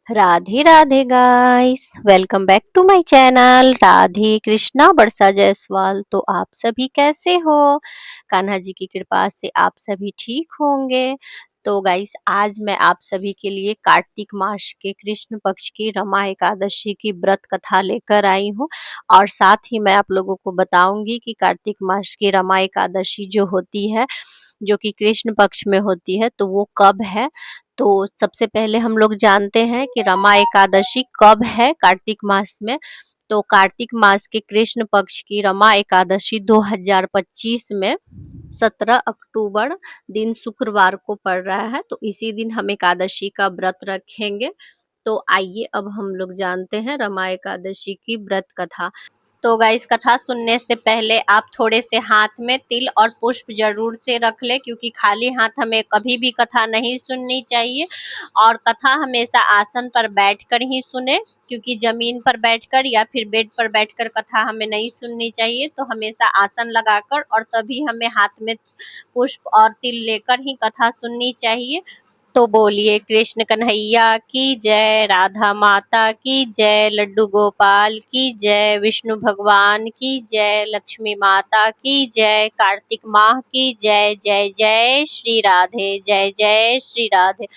Radhe Radhe guys, welcome back to my channel Radhe Krishna Barsa Jaiswal. तो आप सभी कैसे हो? कान्हा जी की कृपा से आप सभी ठीक होंगे। तो गाइस, आज मैं आप सभी के लिए कार्तिक मास के कृष्ण पक्ष की रमा एकादशी की व्रत कथा लेकर आई हूँ। और साथ ही मैं आप लोगों को बताऊंगी कि कार्तिक मास की रमा एकादशी जो होती है, जो कि कृष्ण पक्ष में होती है, तो वो कब है। तो सबसे पहले हम लोग जानते हैं कि रमा एकादशी कब है कार्तिक मास में। तो कार्तिक मास के कृष्ण पक्ष की रमा एकादशी 2025 में 17 अक्टूबर दिन शुक्रवार को पड़ रहा है। तो इसी दिन हम एकादशी का व्रत रखेंगे। तो आइए अब हम लोग जानते हैं रमा एकादशी की व्रत कथा। तो गाइस, कथा सुनने से पहले आप थोड़े से हाथ में तिल और पुष्प जरूर से रख ले, क्योंकि खाली हाथ हमें कभी भी कथा नहीं सुननी चाहिए। और कथा हमेशा आसन पर बैठकर ही सुने, क्योंकि जमीन पर बैठकर या फिर बेड पर बैठकर कथा हमें नहीं सुननी चाहिए। तो हमेशा आसन लगाकर और तभी हमें हाथ में पुष्प और तिल लेकर ही कथा सुननी चाहिए। तो बोलिए कृष्ण कन्हैया की जय, राधा माता की जय, लड्डू गोपाल की जय, विष्णु भगवान की जय, लक्ष्मी माता की जय, कार्तिक माह की जय। जय जय श्री राधे, जय जय श्री राधे,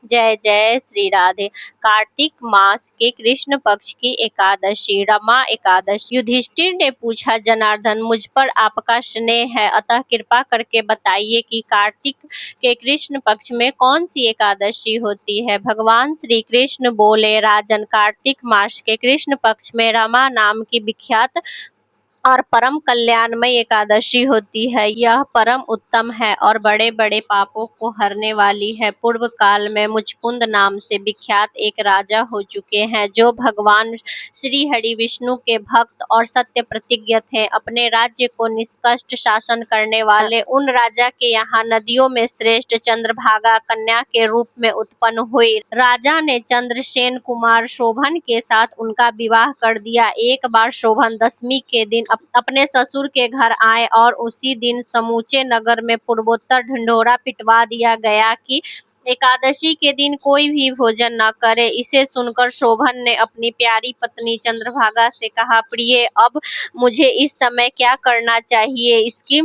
जय जय श्री राधे। कार्तिक मास के कृष्ण पक्ष की एकादशी रमा एकादशी। युधिष्ठिर ने पूछा, जनार्दन, मुझ पर आपका स्नेह है, अतः कृपा करके बताइए कि कार्तिक के कृष्ण पक्ष में कौन सी एकादशी होती है। भगवान श्री कृष्ण बोले, राजन, कार्तिक मास के कृष्ण पक्ष में रमा नाम की विख्यात और परम कल्याणमय एकादशी होती है। यह परम उत्तम है और बड़े बड़े पापों को हरने वाली है। पूर्व काल में मुचकुंद नाम से विख्यात एक राजा हो चुके हैं, जो भगवान श्री हरि विष्णु के भक्त और सत्य प्रतिज्ञ थे। अपने राज्य को निष्कष्ट शासन करने वाले उन राजा के यहाँ नदियों में श्रेष्ठ चंद्रभागा कन्या के रूप में उत्पन्न हुई। राजा ने चंद्रसेन कुमार शोभन के साथ उनका विवाह कर दिया। एक बार शोभन दशमी के दिन अपने ससुर के घर आए और उसी दिन समूचे नगर में पूर्वोत्तर ढिंढोरा पिटवा दिया गया कि एकादशी के दिन कोई भी भोजन न करे। इसे सुनकर शोभन ने अपनी प्यारी पत्नी चंद्रभागा से कहा, प्रिय, अब मुझे इस समय क्या करना चाहिए, इसकी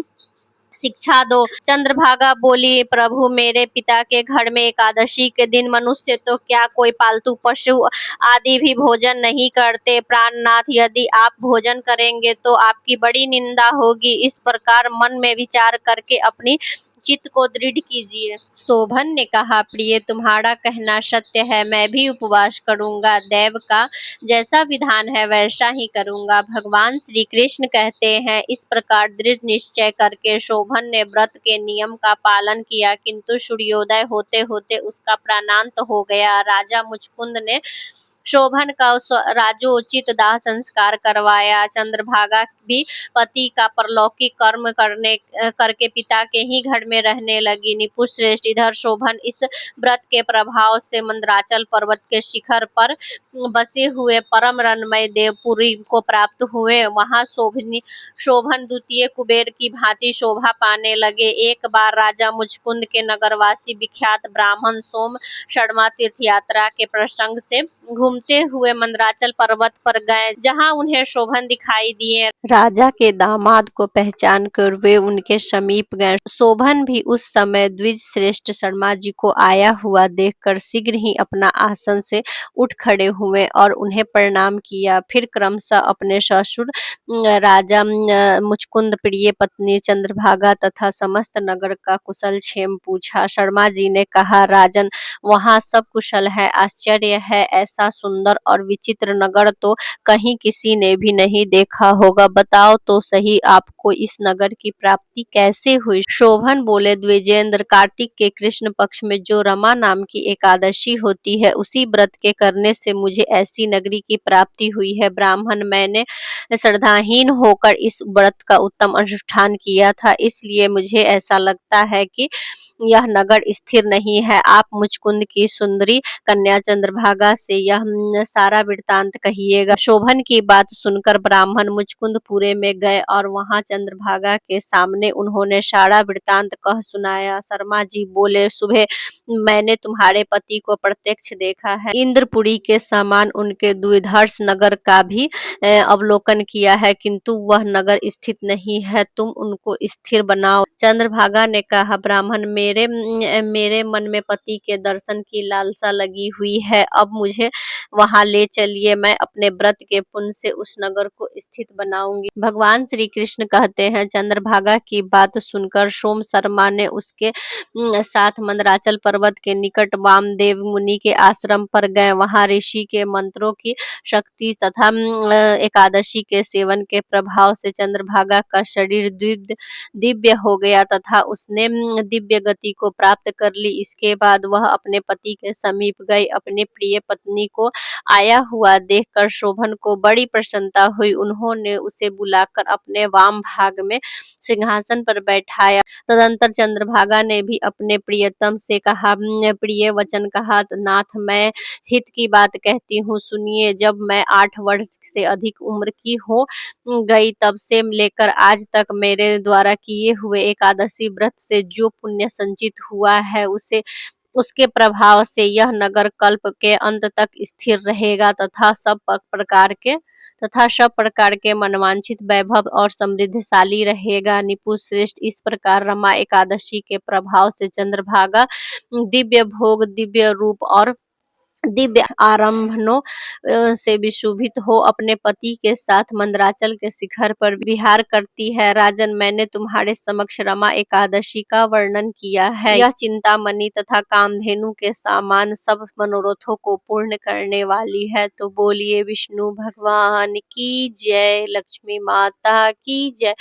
शिक्षा दो। चंद्रभागा बोली, प्रभु, मेरे पिता के घर में एकादशी के दिन मनुष्य तो क्या, कोई पालतू पशु आदि भी भोजन नहीं करते। प्राणनाथ, यदि आप भोजन करेंगे तो आपकी बड़ी निंदा होगी। इस प्रकार मन में विचार करके अपनी चित्त को दृढ़ कीजिए। शोभन ने कहा, प्रिय, तुम्हारा कहना सत्य है, मैं भी उपवास करूंगा। देव का जैसा विधान है वैसा ही करूंगा। भगवान श्री कृष्ण कहते हैं, इस प्रकार दृढ़ निश्चय करके शोभन ने व्रत के नियम का पालन किया, किंतु सूर्योदय होते होते उसका प्राणांत हो गया। राजा मुचकुंद ने शोभन का राजोचित दाह संस्कार करवाया। चंद्रभागा भी पति का परलौकिक कर्म करके पिता के ही घर में रहने लगी। निपुष श्रेष्ठ, इधर शोभन इस व्रत के प्रभाव से मंदराचल पर्वत के शिखर पर बसे हुए परम रनमय देवपुरी को प्राप्त हुए। वहां शोभन द्वितीय कुबेर की भांति शोभा पाने लगे। एक बार राजा मुचकुंद के नगरवासी विख्यात ब्राह्मण सोम शर्मा तीर्थ यात्रा के प्रसंग से घूमते हुए मंदराचल पर्वत पर गए, जहां उन्हें शोभन दिखाई दिए। राजा के दामाद को पहचान कर वे उनके समीप गए। शोभन भी उस समय द्विज श्रेष्ठ शर्मा जी को आया हुआ देखकर शीघ्र ही अपना आसन से उठ खड़े हुए और उन्हें प्रणाम किया। फिर क्रमशः अपने ससुर राजा मुचकुंद, प्रिय पत्नी चंद्रभागा तथा समस्त नगर का कुशल क्षेम पूछा। शर्मा जी ने कहा, राजन, वहाँ सब कुशल है। आश्चर्य है, ऐसा सुंदर और विचित्र नगर तो कहीं किसी ने भी नहीं देखा होगा। बताओ तो सही, आपको इस नगर की प्राप्ति कैसे हुई? शोभन बोले, द्विजेंद्र, कार्तिक के कृष्ण पक्ष में जो रमा नाम की एकादशी होती है, उसी व्रत के करने से मुझे ऐसी नगरी की प्राप्ति हुई है। ब्राह्मण, मैंने श्रद्धाहीन होकर इस व्रत का उत्तम अनुष्ठान किया था, इसलिए मुझे ऐसा लगता है कि यह नगर स्थिर नहीं है। आप मुचकुंद की सुंदरी कन्या चंद्रभागा से यह सारा वृत्तांत कहिएगा। शोभन की बात सुनकर ब्राह्मण मुचकुंदपुरे में गए और वहां चंद्रभागा के सामने उन्होंने सारा वृत्तांत कह सुनाया। शर्मा जी बोले, सुबह मैंने तुम्हारे पति को प्रत्यक्ष देखा है। इंद्रपुरी के समान उनके द्विधर्ष नगर का भी अवलोकन किया है, किंतु वह नगर स्थित नहीं है। तुम उनको स्थिर बनाओ। चंद्रभागा ने कहा, ब्राह्मण, मेरे मन में पति के दर्शन की लालसा लगी हुई है। अब मुझे वहां ले चलिए। मैं अपने व्रत के पुण्य से उस नगर को स्थित बनाऊंगी। भगवान श्री कृष्ण कहते हैं, चंद्रभागा की बात सुनकर सोम शर्मा ने उसके साथ मंदराचल पर्वत के निकट वामदेव मुनि के आश्रम पर गए। वहां ऋषि के मंत्रों की शक्ति तथा एकादशी के सेवन के प्रभाव से चंद्रभागा का शरीर दिव्य हो गया तथा उसने दिव्य गति को प्राप्त कर ली। इसके बाद वह अपने पति के समीप गई। अपने प्रिय पत्नी को आया हुआ देखकर शोभन को बड़ी प्रसन्नता हुई। उन्होंने उसे बुलाकर अपने वाम भाग में सिंहासन पर बैठाया। तदंतर चंद्रभागा ने भी अपने प्रियतम से कहा, प्रिय वचन कहा, नाथ, मैं हित की बात कहती हूँ, सुनिए। जब मैं 8 वर्ष से अधिक उम्र की हो गई, तब से लेकर आज तक मेरे द्वारा किए हुए एकादशी व्रत से जो पुण्य संचित हुआ है, उसे उसके प्रभाव से यह नगर कल्प के अंत तक स्थिर रहेगा तथा सब प्रकार के मनवांछित वैभव और समृद्धशाली रहेगा। निपुण श्रेष्ठ, इस प्रकार रमा एकादशी के प्रभाव से चंद्रभागा दिव्य भोग, दिव्य रूप और दिव्य आरंभनों से विशोभित हो अपने पति के साथ मंदराचल के शिखर पर विहार करती है। राजन, मैंने तुम्हारे समक्ष रमा एकादशी का वर्णन किया है। यह चिंतामणि तथा कामधेनु के समान सब मनोरथों को पूर्ण करने वाली है। तो बोलिए विष्णु भगवान की जय, लक्ष्मी माता की जय,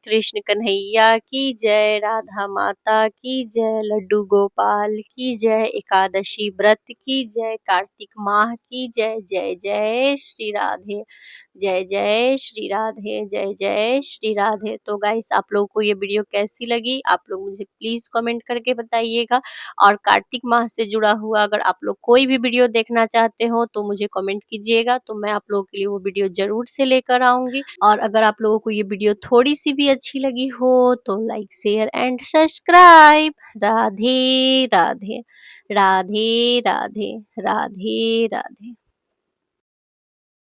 कृष्ण कन्हैया की जय, राधा माता की जय, लड्डू गोपाल की जय, एकादशी व्रत की जय, कार्तिक माह की जय। जय जय श्री राधे, जय जय श्री राधे, जय जय श्री राधे। तो गाइस, आप लोगों को ये वीडियो कैसी लगी, आप लोग मुझे प्लीज कमेंट करके बताइएगा। और कार्तिक माह से जुड़ा हुआ अगर आप लोग कोई भी वीडियो देखना चाहते हो तो मुझे कमेंट कीजिएगा, तो मैं आप लोगों के लिए वो वीडियो जरूर से लेकर आऊंगी। और अगर आप लोगों को ये वीडियो थोड़ी सी भी अच्छी लगी हो तो like, share and subscribe. Radhe Radhe, Radhe Radhe, Radhe Radhe.